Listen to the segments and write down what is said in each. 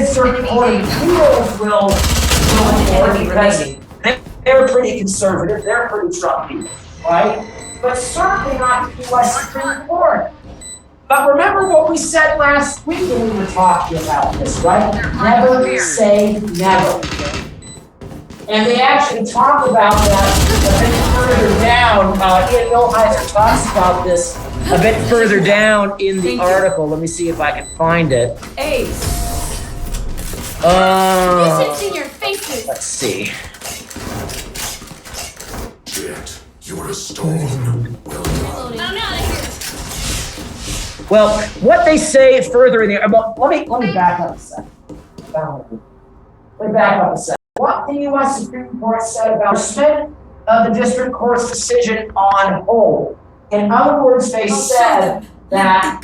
Fifth Circuit Court of Appeals will because they're pretty conservative, they're pretty Trumpy, right? But certainly not the U.S. Supreme Court. But remember what we said last week when we were talking about this, right? Never say never. And they actually talk about that a bit further down. Ian Millhiser talks about this a bit further down in the article. Let me see if I can find it. Ace. This is in your faces. Let's see. Jet, you're a stone. Well done. I'm out of here. Well, what they say further in the well, let me back up a second. Let me back up a second. What the U.S. Supreme Court said about the district court's decision on hold. In other words, they said that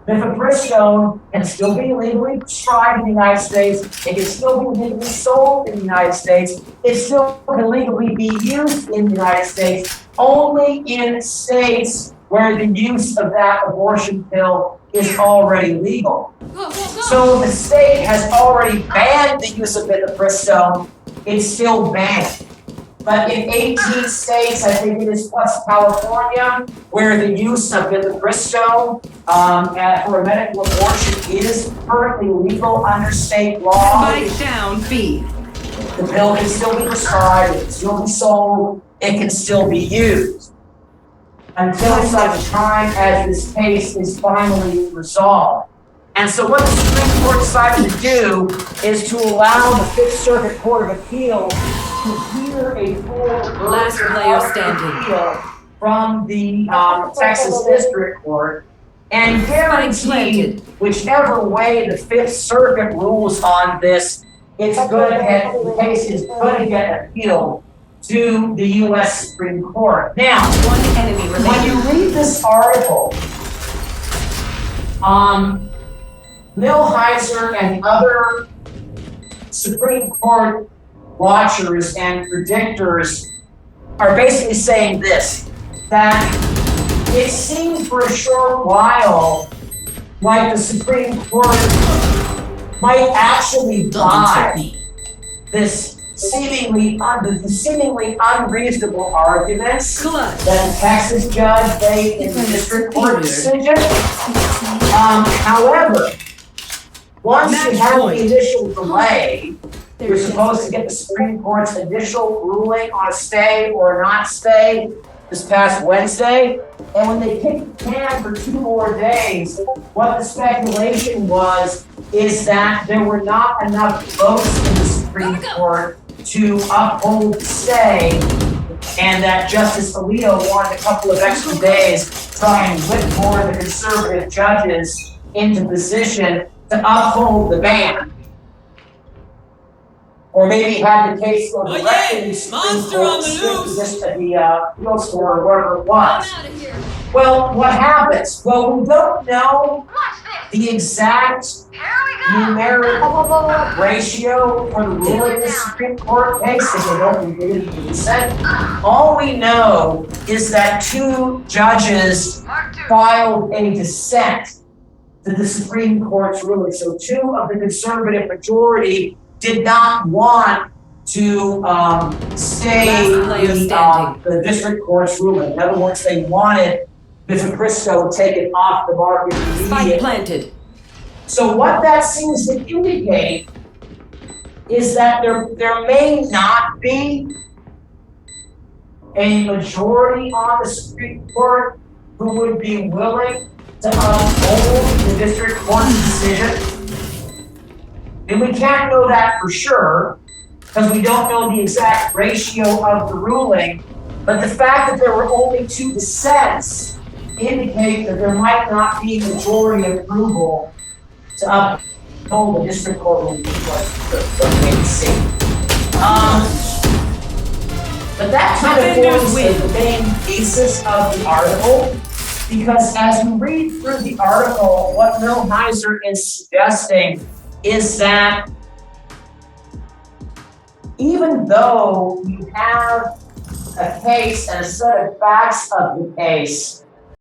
mifepristone can still be legally prescribed in the United States. It can still be legally sold in the United States. It still can legally be used in the United States, only in states where the use of that abortion pill is already legal. So the state has already banned the use of mifepristone. It's still banned. But in 18 states, I think it is plus California, where the use of mifepristone for a medical abortion is currently legal under state law. Spike down, B. The pill can still be prescribed, it can still be sold, it can still be used. Until such time as this case is finally resolved. And so what the Supreme Court decided to do is to allow the Fifth Circuit Court of Appeals to hear a full Last player standing appeal from the Texas District Court and guarantee whichever way the Fifth Circuit rules on this, the case is going to get appealed to the U.S. Supreme Court. Now, One enemy remaining. when you read this article, Millhiser and other Supreme Court watchers and predictors are basically saying this, that it seemed for a short while like the Supreme Court might actually buy this seemingly unreasonable arguments that the Texas judge made in the district court decision. However, once you have the initial delay, you're supposed to get the Supreme Court's initial ruling on a stay or not stay this past Wednesday. And when they kicked the can for 2 more days, what the speculation is that there were not enough votes in the Supreme Court to uphold the stay, and that Justice Alito wanted a couple of extra days to try and whip more of the conservative judges into position to uphold the ban. Or maybe have the case go directly to the Supreme Court, just to the appeals court or whatever it was. I'm out of here. Well, what happens? Well, we don't know the exact numeric ratio for the ruling in the Supreme Court case, because they don't get it in dissent. All we know is that 2 judges filed a dissent to the Supreme Court's ruling. So 2 of the conservative majority did not want to stay the district court's ruling. In other words, they wanted mifepristone taken off the market immediately. Planted. So what that seems to indicate is that there may not be a majority on the Supreme Court who would be willing to uphold the district court's decision. And we can't know that for sure because we don't know the exact ratio of the ruling. But the fact that there were only 2 dissents indicate that there might not be majority approval to uphold the district court ruling. But that kind of forms the main thesis of the article, because as we read through the article, what Millhiser is suggesting is that even though you have a case and a set of facts of the case